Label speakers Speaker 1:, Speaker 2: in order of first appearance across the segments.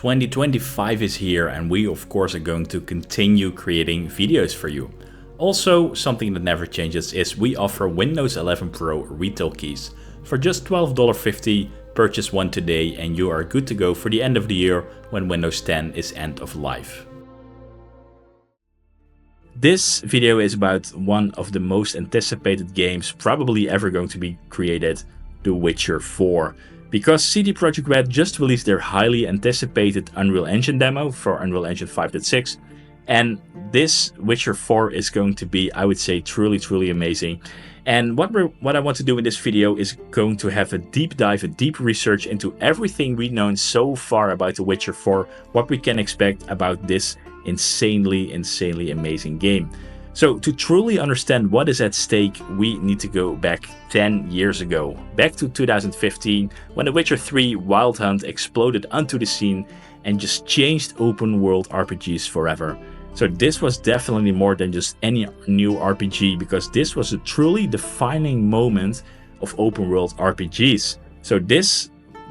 Speaker 1: 2025 is here and we of course are going to continue creating videos for you. Also, something that never changes is we offer Windows 11 Pro retail keys. For just $12.50, purchase one today and you are good to go for the end of the year when Windows 10 is end of life. This video is about one of the most anticipated games probably ever going to be created, The Witcher 4. Because CD Projekt Red just released their highly anticipated Unreal Engine demo for Unreal Engine 5.6, and this Witcher 4 is going to be, I would say, truly amazing. And what I want to do in this video is going to have a deep dive, a deep research into everything we've known so far about The Witcher 4, what we can expect about this insanely amazing game. So to truly understand what is at stake, we need to go back 10 years ago, back to 2015, when The Witcher 3 Wild Hunt exploded onto the scene and just changed open world RPGs forever. So this was definitely more than just any new RPG, because this was a truly defining moment of open world RPGs. So this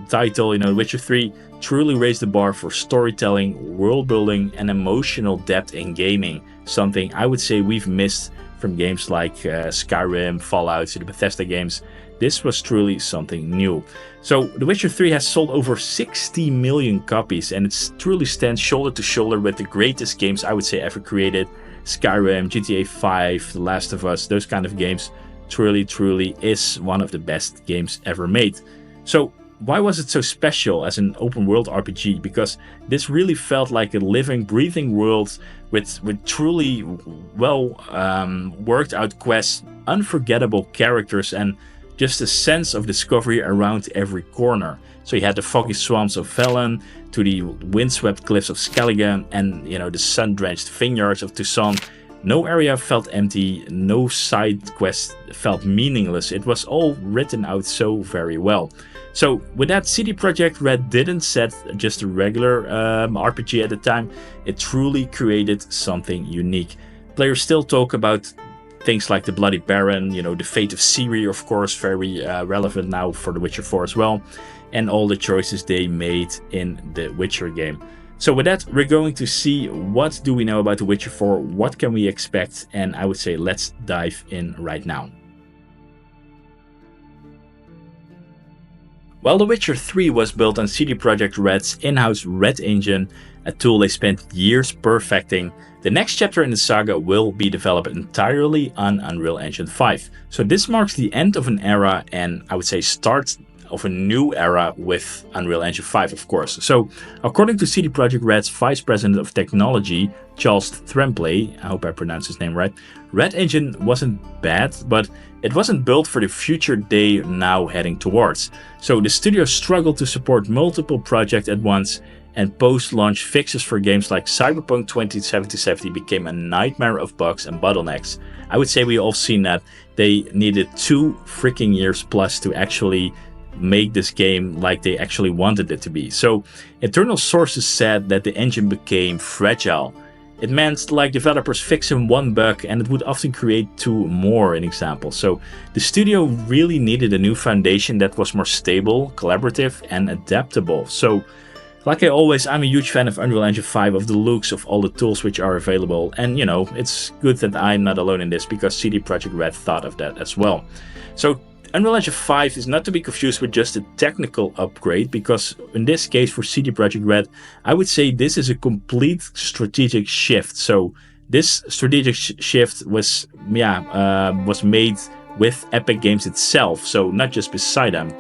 Speaker 1: title, The Witcher 3, truly raised the bar for storytelling, world building and emotional depth in gaming. Something I would say we've missed from games like Skyrim, Fallout, the Bethesda games. This was truly something new. So The Witcher 3 has sold over 60 million copies and it truly stands shoulder to shoulder with the greatest games I would say ever created. Skyrim, GTA 5, The Last of Us, those kind of games. Truly is one of the best games ever made. So why was it so special as an open world RPG? Because this really felt like a living, breathing world with truly well worked out quests, unforgettable characters and just a sense of discovery around every corner. So you had the foggy swamps of Velen, to the windswept cliffs of Skellige and the sun-drenched vineyards of Tucson. No area felt empty, no side quest felt meaningless. It was all written out so very well. So with that, CD Projekt Red didn't set just a regular RPG at the time. It truly created something unique. Players still talk about things like the Bloody Baron, the fate of Ciri, of course, very relevant now for The Witcher 4 as well, and all the choices they made in the Witcher game. So with that, we're going to see what do we know about The Witcher 4, what can we expect, and I would say let's dive in right now. Well, The Witcher 3 was built on CD Projekt Red's in-house Red engine, a tool they spent years perfecting. The next chapter in the saga will be developed entirely on Unreal Engine 5. So this marks the end of an era and I would say start of a new era with Unreal Engine 5, of course. So according to CD Projekt Red's Vice President of Technology, Charles Tremblay, I hope I pronounced his name right, Red Engine wasn't bad, but it wasn't built for the future they now heading towards. So the studio struggled to support multiple projects at once, and post-launch fixes for games like Cyberpunk 2077 became a nightmare of bugs and bottlenecks. I would say we all seen that. They needed 2 freaking years plus to actually make this game like they actually wanted it to be. So internal sources said that the engine became fragile. It meant like developers fixing one bug and it would often create 2 more, an example. So the studio really needed a new foundation that was more stable, collaborative and adaptable. So like I'm a huge fan of Unreal Engine 5, of the looks of all the tools which are available. And it's good that I'm not alone in this because CD Projekt Red thought of that as well. So Unreal Engine 5 is not to be confused with just a technical upgrade, because in this case for CD Projekt Red, I would say this is a complete strategic shift. So this strategic shift was made with Epic Games itself, so not just beside them.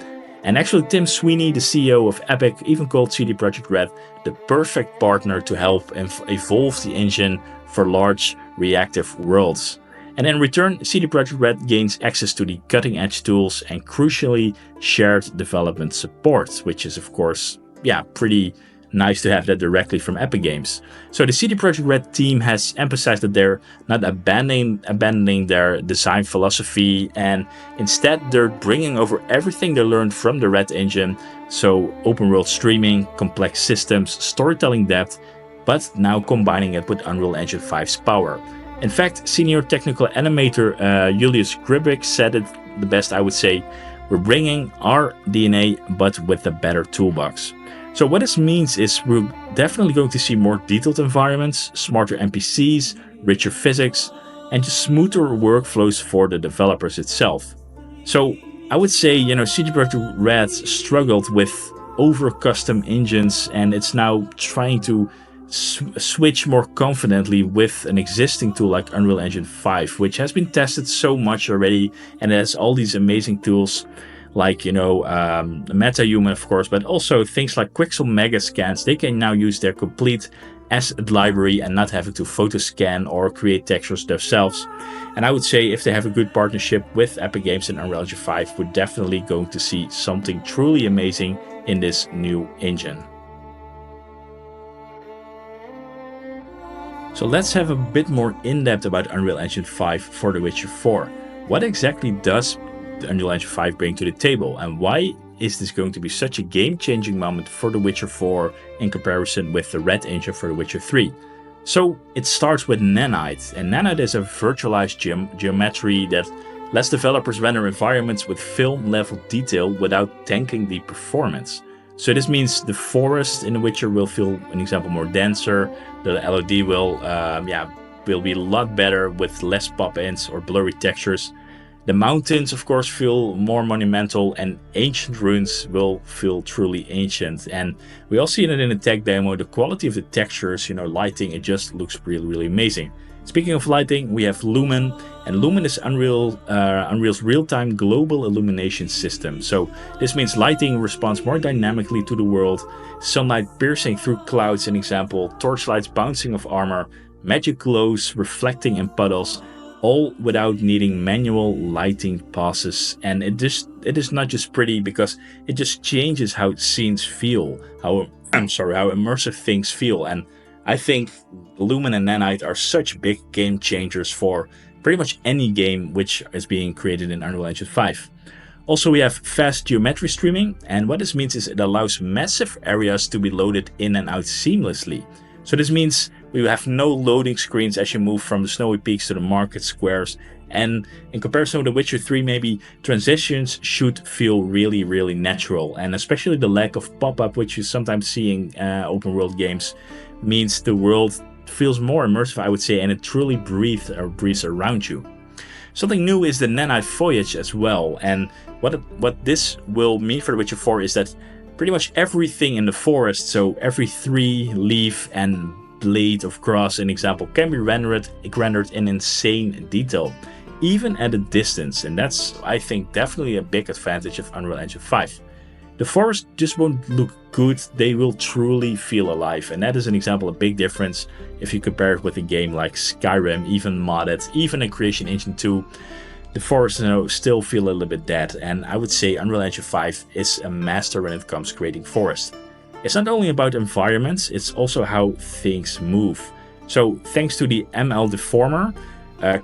Speaker 1: And actually Tim Sweeney, the CEO of Epic, even called CD Projekt Red the perfect partner to help evolve the engine for large reactive worlds. And in return, CD Projekt Red gains access to the cutting-edge tools and crucially shared development support, which is of course, pretty nice to have that directly from Epic Games. So the CD Projekt Red team has emphasized that they're not abandoning their design philosophy, and instead they're bringing over everything they learned from the Red engine. So open world streaming, complex systems, storytelling depth, but now combining it with Unreal Engine 5's power. In fact, senior technical animator Julius Gribik said it the best, I would say. We're bringing our DNA, but with a better toolbox. So what this means is we're definitely going to see more detailed environments, smarter NPCs, richer physics, and just smoother workflows for the developers itself. So I would say, CD Projekt Red struggled with over custom engines, and it's now trying to switch more confidently with an existing tool like Unreal Engine 5, which has been tested so much already and has all these amazing tools like, MetaHuman, of course, but also things like Quixel Mega Scans. They can now use their complete asset library and not having to photo scan or create textures themselves. And I would say if they have a good partnership with Epic Games and Unreal Engine 5, we're definitely going to see something truly amazing in this new engine. So let's have a bit more in-depth about Unreal Engine 5 for The Witcher 4. What exactly does the Unreal Engine 5 bring to the table, and why is this going to be such a game-changing moment for The Witcher 4 in comparison with the Red engine for The Witcher 3? So it starts with Nanite, and Nanite is a virtualized geometry that lets developers render environments with film-level detail without tanking the performance. So this means the forest in The Witcher will feel, an example, more denser. The LOD will be a lot better with less pop-ins or blurry textures. The mountains, of course, feel more monumental, and ancient ruins will feel truly ancient. And we all see it in the tech demo. The quality of the textures, lighting, it just looks really, really amazing. Speaking of lighting, we have Lumen, and Lumen is Unreal's real-time global illumination system. So this means lighting responds more dynamically to the world, sunlight piercing through clouds, an example, torchlights bouncing off armor, magic glows reflecting in puddles, all without needing manual lighting passes. And it is not just pretty because it just changes how scenes feel, how immersive things feel. And I think Lumen and Nanite are such big game changers for pretty much any game which is being created in Unreal Engine 5. Also, we have fast geometry streaming, and what this means is it allows massive areas to be loaded in and out seamlessly. So this means we have no loading screens as you move from the snowy peaks to the market squares. And in comparison with The Witcher 3, maybe transitions should feel really, really natural. And especially the lack of pop-up, which you sometimes see in open world games, means the world feels more immersive, I would say, and it truly breathes around you. Something new is the Nanite foliage as well. And what this will mean for The Witcher 4 is that pretty much everything in the forest, so every tree, leaf, and blade of grass, an example, can be rendered in insane detail, even at a distance. And that's, I think, definitely a big advantage of Unreal Engine 5. The forest just won't look good, they will truly feel alive. And that is an example, a big difference if you compare it with a game like Skyrim, even modded, even in Creation Engine 2. The forests still feel a little bit dead, and I would say Unreal Engine 5 is a master when it comes to creating forests. It's not only about environments, it's also how things move. So thanks to the ML Deformer,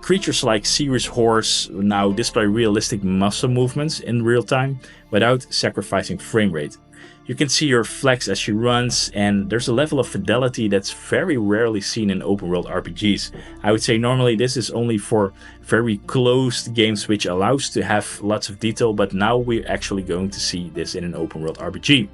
Speaker 1: creatures like Ciri's horse now display realistic muscle movements in real time without sacrificing frame rate. You can see her flex as she runs, and there's a level of fidelity that's very rarely seen in open world RPGs. I would say normally this is only for very closed games which allows to have lots of detail, but now we're actually going to see this in an open world RPG.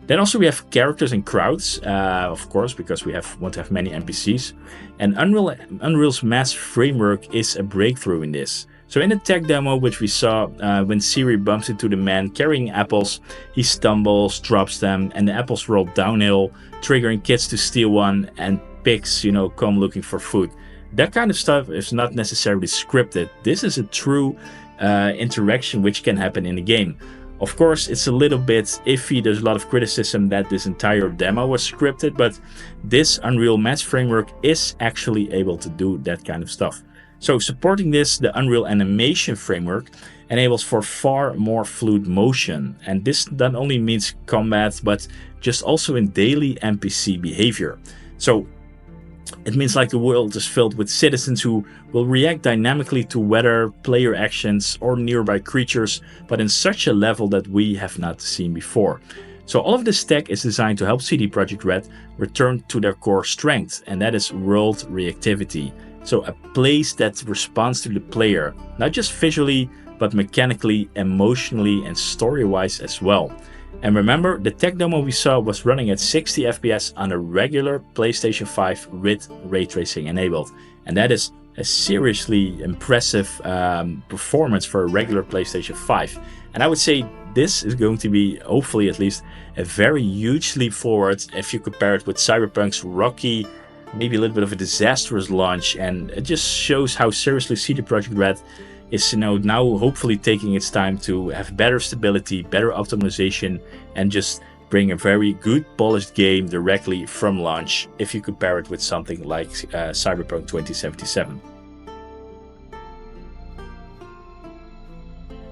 Speaker 1: Then also we have characters and crowds, of course, because we want to have many NPCs. And Unreal's mass framework is a breakthrough in this. So in the tech demo, which we saw when Ciri bumps into the man carrying apples, he stumbles, drops them, and the apples roll downhill, triggering kids to steal one, and pigs, come looking for food. That kind of stuff is not necessarily scripted. This is a true interaction which can happen in the game. Of course, it's a little bit iffy. There's a lot of criticism that this entire demo was scripted, but this Unreal Match framework is actually able to do that kind of stuff. So supporting this, the Unreal Animation framework enables for far more fluid motion. And this not only means combat, but just also in daily NPC behavior. So it means like the world is filled with citizens who will react dynamically to weather, player actions, or nearby creatures, but in such a level that we have not seen before. So all of this tech is designed to help CD Projekt Red return to their core strength, and that is world reactivity. So a place that responds to the player, not just visually, but mechanically, emotionally, and story-wise as well. And remember, the tech demo we saw was running at 60 FPS on a regular PlayStation 5 with ray tracing enabled. And that is a seriously impressive performance for a regular PlayStation 5. And I would say this is going to be, hopefully at least, a very huge leap forward if you compare it with Cyberpunk's rocky, maybe a little bit of a disastrous launch. And it just shows how seriously CD Projekt Red is now hopefully taking its time to have better stability, better optimization, and just bring a very good polished game directly from launch if you compare it with something like Cyberpunk 2077.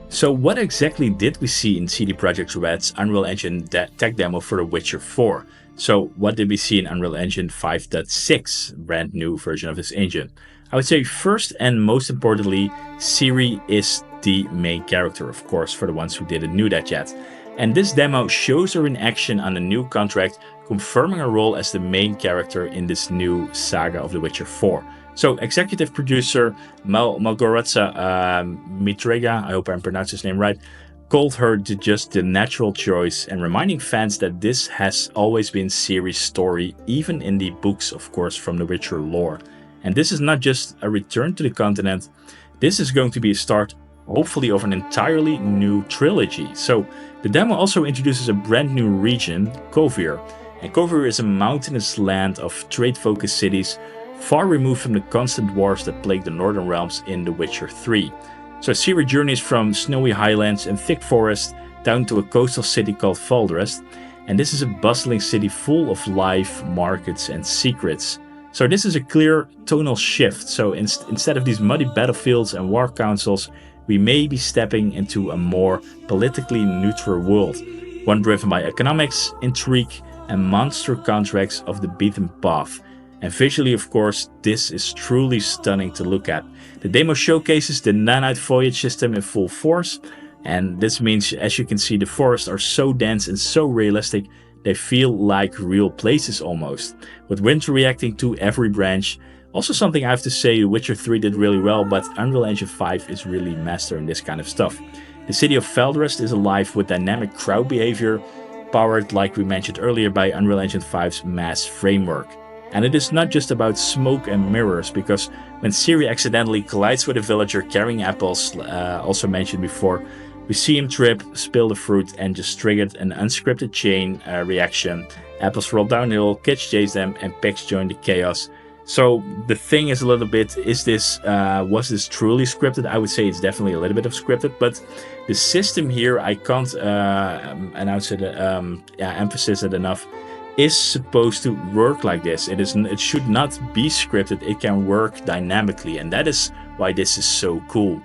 Speaker 1: So what exactly did we see in CD Projekt Red's Unreal Engine tech demo for The Witcher 4? So what did we see in Unreal Engine 5.6, brand new version of this engine? I would say first and most importantly, Ciri is the main character, of course, for the ones who didn't know that yet. And this demo shows her in action on a new contract, confirming her role as the main character in this new saga of The Witcher 4. So executive producer Malgorzata Mitrega, I hope I'm pronouncing his name right, called her just the natural choice, and reminding fans that this has always been Ciri's story, even in the books, of course, from The Witcher lore. And this is not just a return to the continent, this is going to be a start, hopefully, of an entirely new trilogy. So the demo also introduces a brand new region, Kovir. And Kovir is a mountainous land of trade-focused cities, far removed from the constant wars that plague the northern realms in The Witcher 3. So Ciri journeys from snowy highlands and thick forest down to a coastal city called Valdres, and this is a bustling city full of life, markets, and secrets. So this is a clear tonal shift. So instead of these muddy battlefields and war councils, we may be stepping into a more politically neutral world, one driven by economics, intrigue, and monster contracts of the beaten path. And visually, of course, this is truly stunning to look at. The demo showcases the Nanite foliage system in full force, and this means, as you can see, the forests are so dense and so realistic, they feel like real places almost, with wind reacting to every branch. Also something I have to say Witcher 3 did really well, but Unreal Engine 5 is really mastering this kind of stuff. The city of Valdres is alive with dynamic crowd behavior, powered, like we mentioned earlier, by Unreal Engine 5's mass framework. And it is not just about smoke and mirrors, because when Ciri accidentally collides with a villager carrying apples, also mentioned before, we see him trip, spill the fruit, and just triggered an unscripted chain reaction. Apples roll downhill, kids chase them, and pigs join the chaos. So the thing is a little bit, was this truly scripted? I would say it's definitely a little bit of scripted, but the system here, I can't emphasize it enough, is supposed to work like this. It should not be scripted, it can work dynamically, and that is why this is so cool.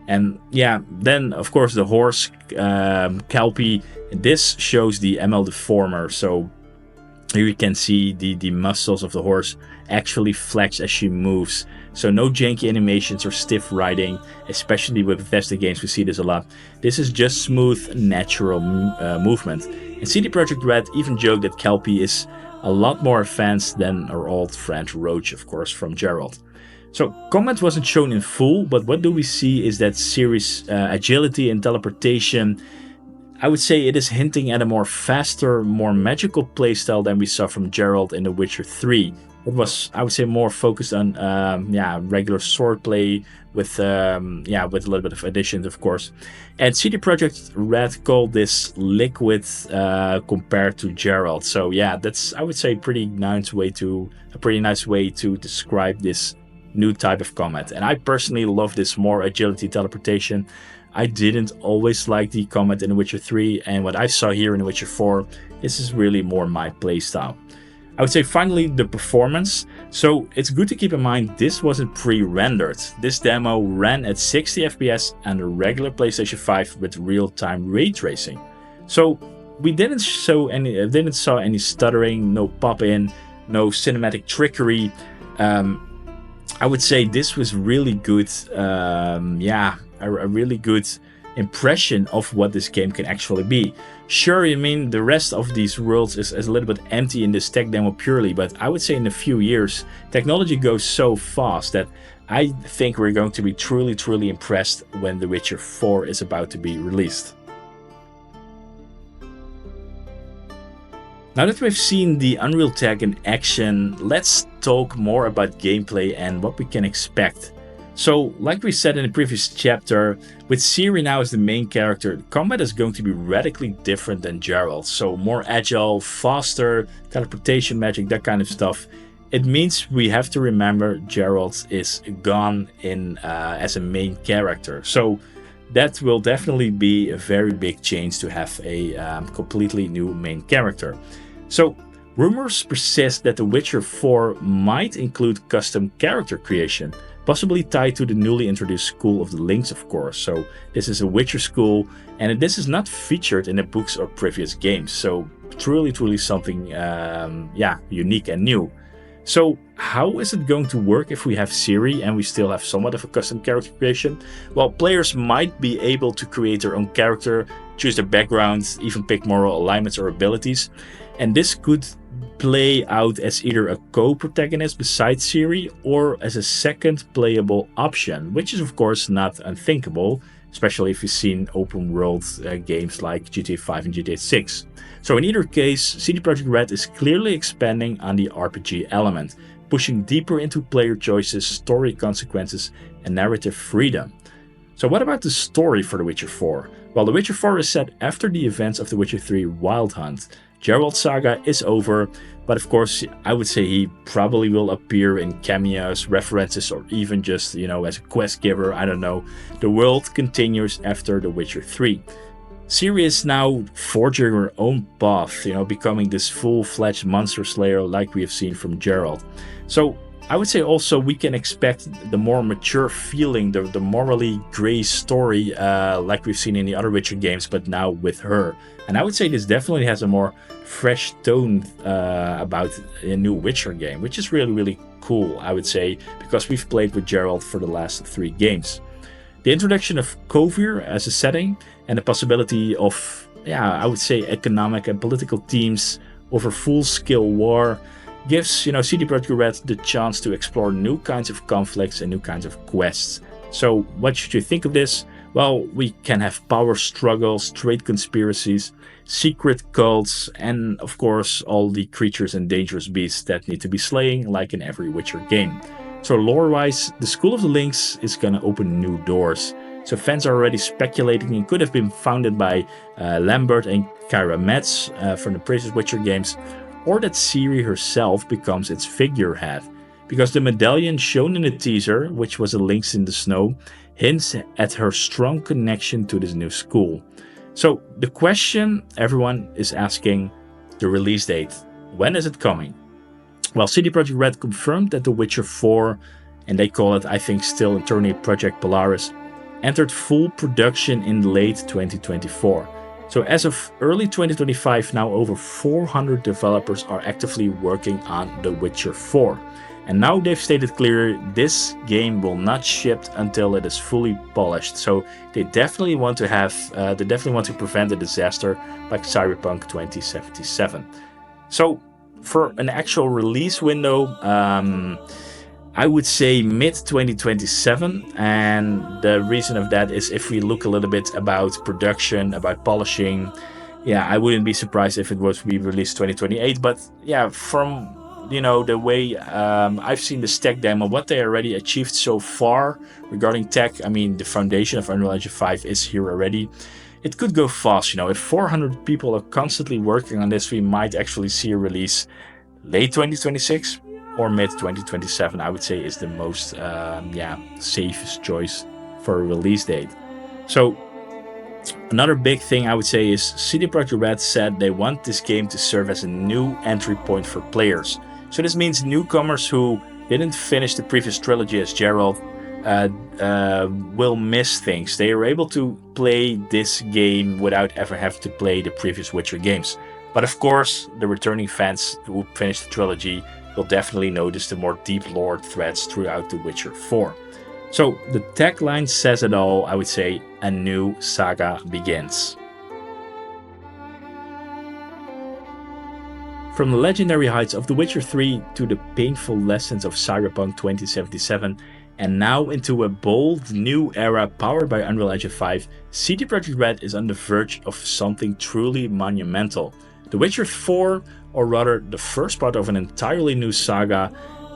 Speaker 1: And yeah, then of course the horse, Kelpie, this shows the ML deformer, so here you can see the muscles of the horse actually flex as she moves. So no janky animations or stiff riding, especially with Bethesda games we see this a lot. This is just smooth, natural movement. And CD Projekt Red even joked that Kelpie is a lot more advanced than our old friend Roach, of course, from Geralt. So combat wasn't shown in full, but what do we see is that Ciri's agility and teleportation, I would say it is hinting at a more faster, more magical playstyle than we saw from Geralt in The Witcher 3. It was, I would say, more focused on regular swordplay with a little bit of additions, of course. And CD Projekt Red called this liquid compared to Geralt. So yeah, that's, I would say, a pretty nice way to describe this new type of combat. And I personally love this more agility teleportation. I didn't always like the combat in The Witcher 3, and what I saw here in The Witcher 4, this is really more my playstyle. I would say finally the performance. So it's good to keep in mind this wasn't pre-rendered. This demo ran at 60 FPS and a regular PlayStation 5 with real-time ray tracing. So we didn't saw any stuttering, no pop-in, no cinematic trickery. I would say this was really good. A really good impression of what this game can actually be. Sure, I mean, the rest of these worlds is a little bit empty in this tech demo purely, but I would say in a few years, technology goes so fast that I think we're going to be truly impressed when The Witcher 4 is about to be released. Now that we've seen the Unreal tech in action, let's talk more about gameplay and what we can expect. So, like we said in the previous chapter, with Ciri now as the main character, combat is going to be radically different than Geralt. So, more agile, faster, teleportation magic, that kind of stuff. It means we have to remember Geralt is gone in as a main character. So, that will definitely be a very big change to have a completely new main character. So, rumors persist that The Witcher 4 might include custom character creation, possibly tied to the newly introduced School of the Links, of course. So, this is a Witcher school, and this is not featured in the books or previous games. So, truly something, unique and new. So, how is it going to work if we have Ciri and we still have somewhat of a custom character creation? Well, players might be able to create their own character, choose their backgrounds, even pick moral alignments or abilities. And this could play out as either a co-protagonist besides Ciri or as a second playable option, which is of course not unthinkable, especially if you've seen open world games like GTA 5 and GTA 6. So in either case, CD Projekt Red is clearly expanding on the RPG element, pushing deeper into player choices, story consequences, and narrative freedom. So what about the story for The Witcher 4? Well, The Witcher 4 is set after the events of The Witcher 3 Wild Hunt. Geralt's saga is over, but of course I would say he probably will appear in cameos, references, or even just, as a quest giver, I don't know. The world continues after The Witcher 3. Ciri is now forging her own path, becoming this full-fledged monster slayer like we have seen from Geralt. So I would say also we can expect the more mature feeling, the morally gray story like we've seen in the other Witcher games, but now with her. And I would say this definitely has a more fresh tone about a new Witcher game, which is really cool, I would say, because we've played with Geralt for the last 3 games. The introduction of Kovir as a setting and the possibility of, I would say, economic and political themes over full-scale war gives, CD Projekt Red the chance to explore new kinds of conflicts and new kinds of quests. So what should you think of this? Well, we can have power struggles, trade conspiracies, secret cults, and of course all the creatures and dangerous beasts that need to be slain like in every Witcher game. So lore-wise, the School of the Links is gonna open new doors. So fans are already speculating it could have been founded by Lambert and Kyra Metz from the previous Witcher games, or that Ciri herself becomes its figurehead. Because the medallion shown in the teaser, which was a Links in the Snow, hints at her strong connection to this new school. So the question everyone is asking, the release date. When is it coming? Well, CD Projekt Red confirmed that The Witcher 4, and they call it, I think, still internally Project Polaris, entered full production in late 2024. So as of early 2025, now over 400 developers are actively working on The Witcher 4. And now they've stated clearly this game will not ship until it is fully polished. So they definitely want to prevent a disaster like Cyberpunk 2077. So for an actual release window, I would say mid-2027, and the reason of that is if we look a little bit about production, about polishing, I wouldn't be surprised if it was to be released 2028, but from the way I've seen the tech demo, what they already achieved so far regarding tech, the foundation of Unreal Engine 5 is here already. It could go fast, if 400 people are constantly working on this, we might actually see a release late 2026 or mid-2027, I would say, is the most safest choice for a release date. So another big thing I would say is CD Projekt Red said they want this game to serve as a new entry point for players. So this means newcomers who didn't finish the previous trilogy as Geralt will miss things. They are able to play this game without ever having to play the previous Witcher games. But of course, the returning fans who finished the trilogy will definitely notice the more deep lore threads throughout The Witcher 4. So the tagline says it all, I would say, a new saga begins. From the legendary heights of The Witcher 3 to the painful lessons of Cyberpunk 2077, and now into a bold new era powered by Unreal Engine 5, CD Projekt Red is on the verge of something truly monumental. The Witcher 4, or rather the first part of an entirely new saga,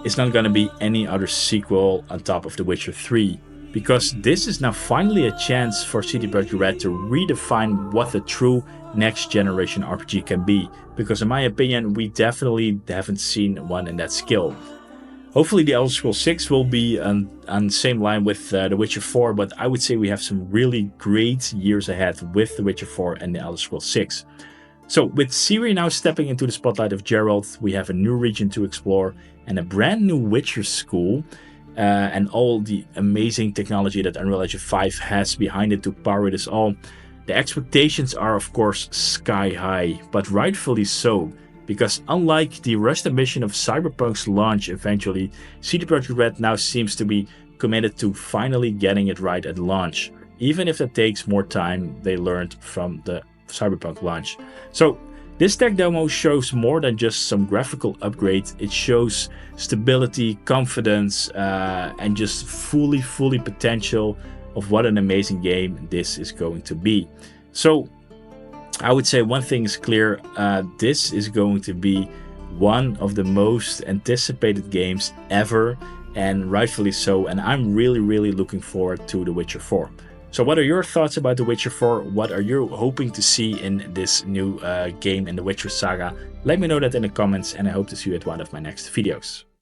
Speaker 1: is not going to be any other sequel on top of The Witcher 3. Because this is now finally a chance for CD Projekt Red to redefine what the true next generation RPG can be. Because in my opinion, we definitely haven't seen one in that skill. Hopefully the Elder Scrolls 6 will be on the same line with The Witcher 4, but I would say we have some really great years ahead with The Witcher 4 and the Elder Scrolls 6. So with Ciri now stepping into the spotlight of Geralt, we have a new region to explore and a brand new Witcher school, and all the amazing technology that Unreal Engine 5 has behind it to power this all. The expectations are of course sky high, but rightfully so. Because unlike the rushed ambition of Cyberpunk's launch eventually, CD Projekt Red now seems to be committed to finally getting it right at launch, even if that takes more time they learned from the Cyberpunk launch. So this tech demo shows more than just some graphical upgrades. It shows stability, confidence, and just fully potential of what an amazing game this is going to be. So I would say one thing is clear, this is going to be one of the most anticipated games ever, and rightfully so, and I'm really looking forward to The Witcher 4. So what are your thoughts about The Witcher 4? What are you hoping to see in this new game in the Witcher saga? Let me know that in the comments, and I hope to see you at one of my next videos.